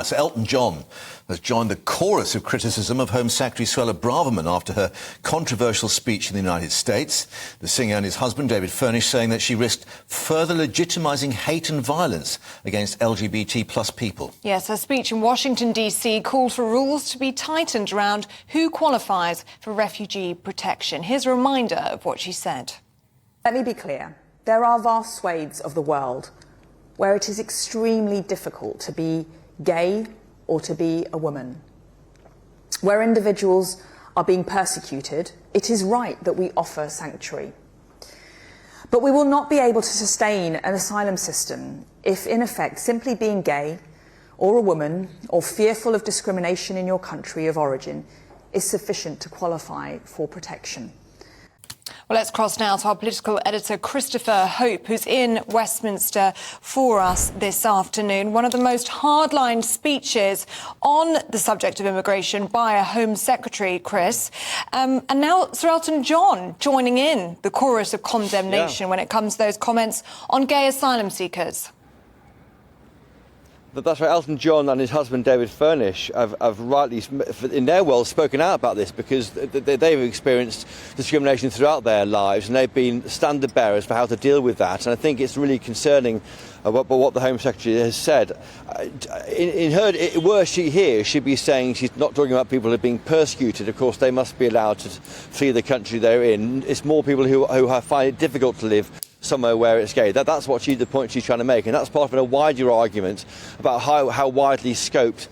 So Elton John has joined the chorus of criticism of Home Secretary Suella Braverman after her controversial speech in the United States. The singer and his husband, David Furnish, saying that she risked further legitimising hate and violence against LGBT plus people. Yes, her speech in Washington, D.C. called for rules to be tightened around who qualifies for refugee protection. Here's a reminder of what she said. Let me be clear. There are vast swathes of the world where it is extremely difficult to be gay or to be a woman. Where individuals are being persecuted, it is right that we offer sanctuary. But we will not be able to sustain an asylum system if, in effect, simply being gay or a woman or fearful of discrimination in your country of origin is sufficient to qualify for protection. Well, let's cross now to our political editor, Christopher Hope, who's in Westminster for us this afternoon. One of the most hardline speeches on the subject of immigration by a Home Secretary, Chris. And now Sir Elton John joining in the chorus of condemnation when it comes to those comments on gay asylum seekers. That's right. Elton John and his husband David Furnish have rightly, in their world, spoken out about this because they've experienced discrimination throughout their lives and they've been standard bearers for how to deal with that. And I think it's really concerning what the Home Secretary has said. In her, were she here, she'd be saying she's not talking about people who are being persecuted. Of course, they must be allowed to flee the country they're in. It's more people who find it difficult to live somewhere where it's gay. That's the point she's trying to make, and that's part of a wider argument about how widely scoped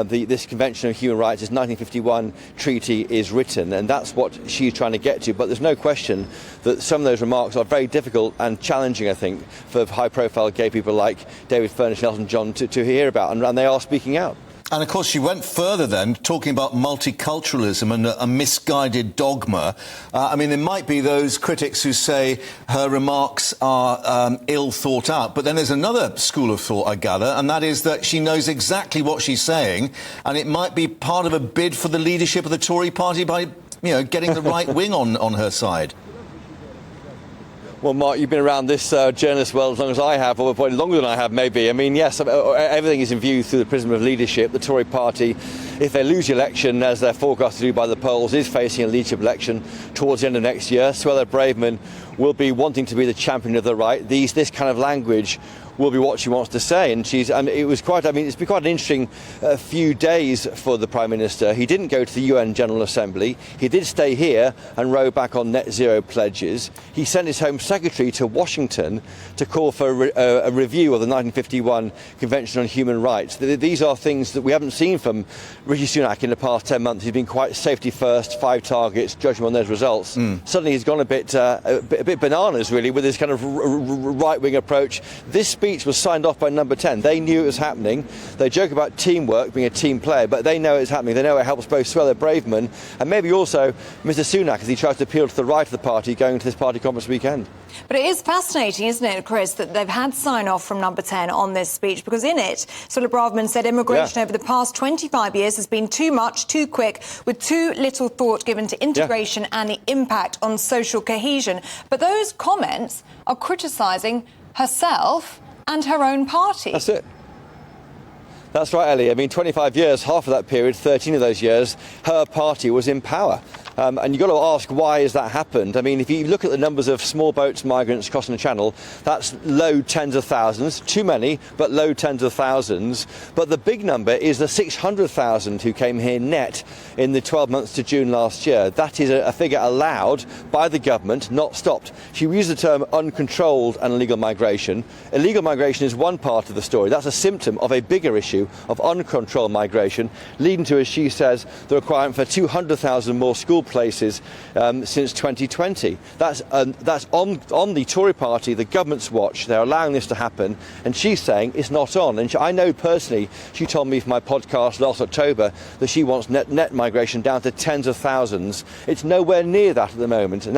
this Convention on Human Rights, this 1951 treaty, is written, and that's what she's trying to get to. But there's no question that some of those remarks are very difficult and challenging, I think, for high-profile gay people like David Furnish and Elton John to hear about, and they are speaking out. And, of course, she went further then, talking about multiculturalism and a misguided dogma. I mean, there might be those critics who say her remarks are ill thought out. But then there's another school of thought, I gather, and that is that she knows exactly what she's saying, and it might be part of a bid for the leadership of the Tory party by, getting the right wing on her side. Well, Mark, you've been around this journalist world as long as I have, or probably longer than I have, maybe. I mean, yes, everything is in view through the prism of leadership. The Tory party, if they lose the election, as they're forecast to do by the polls, is facing a leadership election towards the end of next year. Suella Braverman will be wanting to be the champion of the right. This kind of language will be what she wants to say, and it's been quite an interesting few days for the Prime Minister. He didn't go to the UN General Assembly. He did stay here and row back on net zero pledges. He sent his Home Secretary to Washington to call for a review of the 1951 Convention on Human Rights. These are things that we haven't seen from Rishi Sunak in the past 10 months. He's been quite safety first, 5 targets, judging on those results. Suddenly he's gone a bit bananas, really, with this kind of right-wing approach. This speech was signed off by Number 10. They knew it was happening. They joke about teamwork, being a team player, but they know it's happening. They know it helps both Suella Braverman and maybe also Mr Sunak as he tries to appeal to the right of the party going to this party conference weekend. But it is fascinating, isn't it, Chris, that they've had sign-off from Number 10 on this speech, because in it, Suella Braverman said immigration over the past 25 years has been too much, too quick, with too little thought given to integration and the impact on social cohesion. But those comments are criticising herself and her own party. That's it. That's right, Ellie. I mean, 25 years, half of that period, 13 of those years, her party was in power. And you've got to ask, why has that happened? I mean, if you look at the numbers of small boats, migrants crossing the Channel, that's low tens of thousands. Too many, but low tens of thousands. But the big number is the 600,000 who came here net in the 12 months to June last year. That is a figure allowed by the government, not stopped. She used the term uncontrolled and illegal migration. Illegal migration is one part of the story. That's a symptom of a bigger issue of uncontrolled migration, leading to, as she says, the requirement for 200,000 more school places since 2020. That's on the Tory party, the government's watch. They're allowing this to happen, and she's saying it's not on. And I know personally, she told me for my podcast last October that she wants net migration down to tens of thousands. It's nowhere near that at the moment, and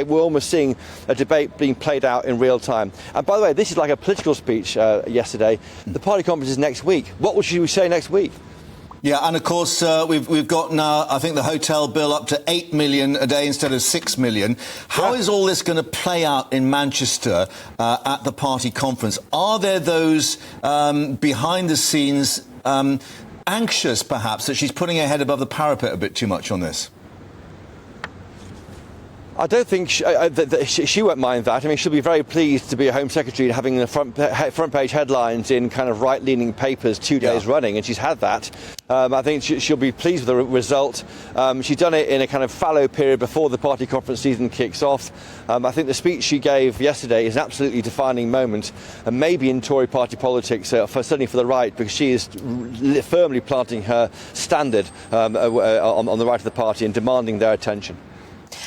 we're almost seeing a debate being played out in real time. And by the way, this is like a political speech yesterday. The party conference is next week. What will she say next week? Yeah, and of course we've got now, I think, the hotel bill up to 8 million a day instead of 6 million. How is all this going to play out in Manchester at the party conference? Are there those behind the scenes anxious, perhaps, that she's putting her head above the parapet a bit too much on this? I don't think she won't mind that. I mean, she'll be very pleased to be a Home Secretary and having the front page headlines in kind of right-leaning papers 2 days running, and she's had that. I think she'll be pleased with the result. She's done it in a kind of fallow period before the party conference season kicks off. I think the speech she gave yesterday is an absolutely defining moment, and maybe in Tory party politics, certainly for the right, because she is firmly planting her standard on the right of the party and demanding their attention.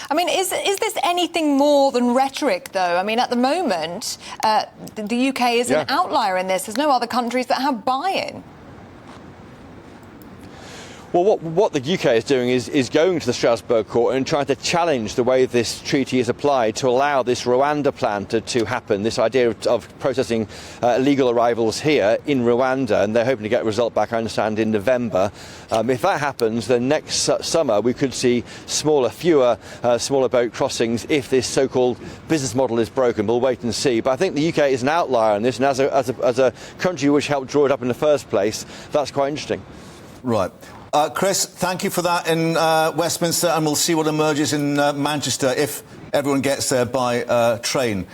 I mean, is this anything more than rhetoric, though? I mean, at the moment, the UK is an outlier in this. There's no other countries that have buy-in. Well, what the UK is doing is going to the Strasbourg court and trying to challenge the way this treaty is applied to allow this Rwanda plan to happen, this idea of processing illegal arrivals here in Rwanda, and they're hoping to get a result back, I understand, in November. If that happens, then next summer we could see fewer smaller boat crossings if this so-called business model is broken. We'll wait and see. But I think the UK is an outlier in this, and as a country which helped draw it up in the first place, that's quite interesting. Right. Chris, thank you for that in Westminster, and we'll see what emerges in Manchester if everyone gets there by train.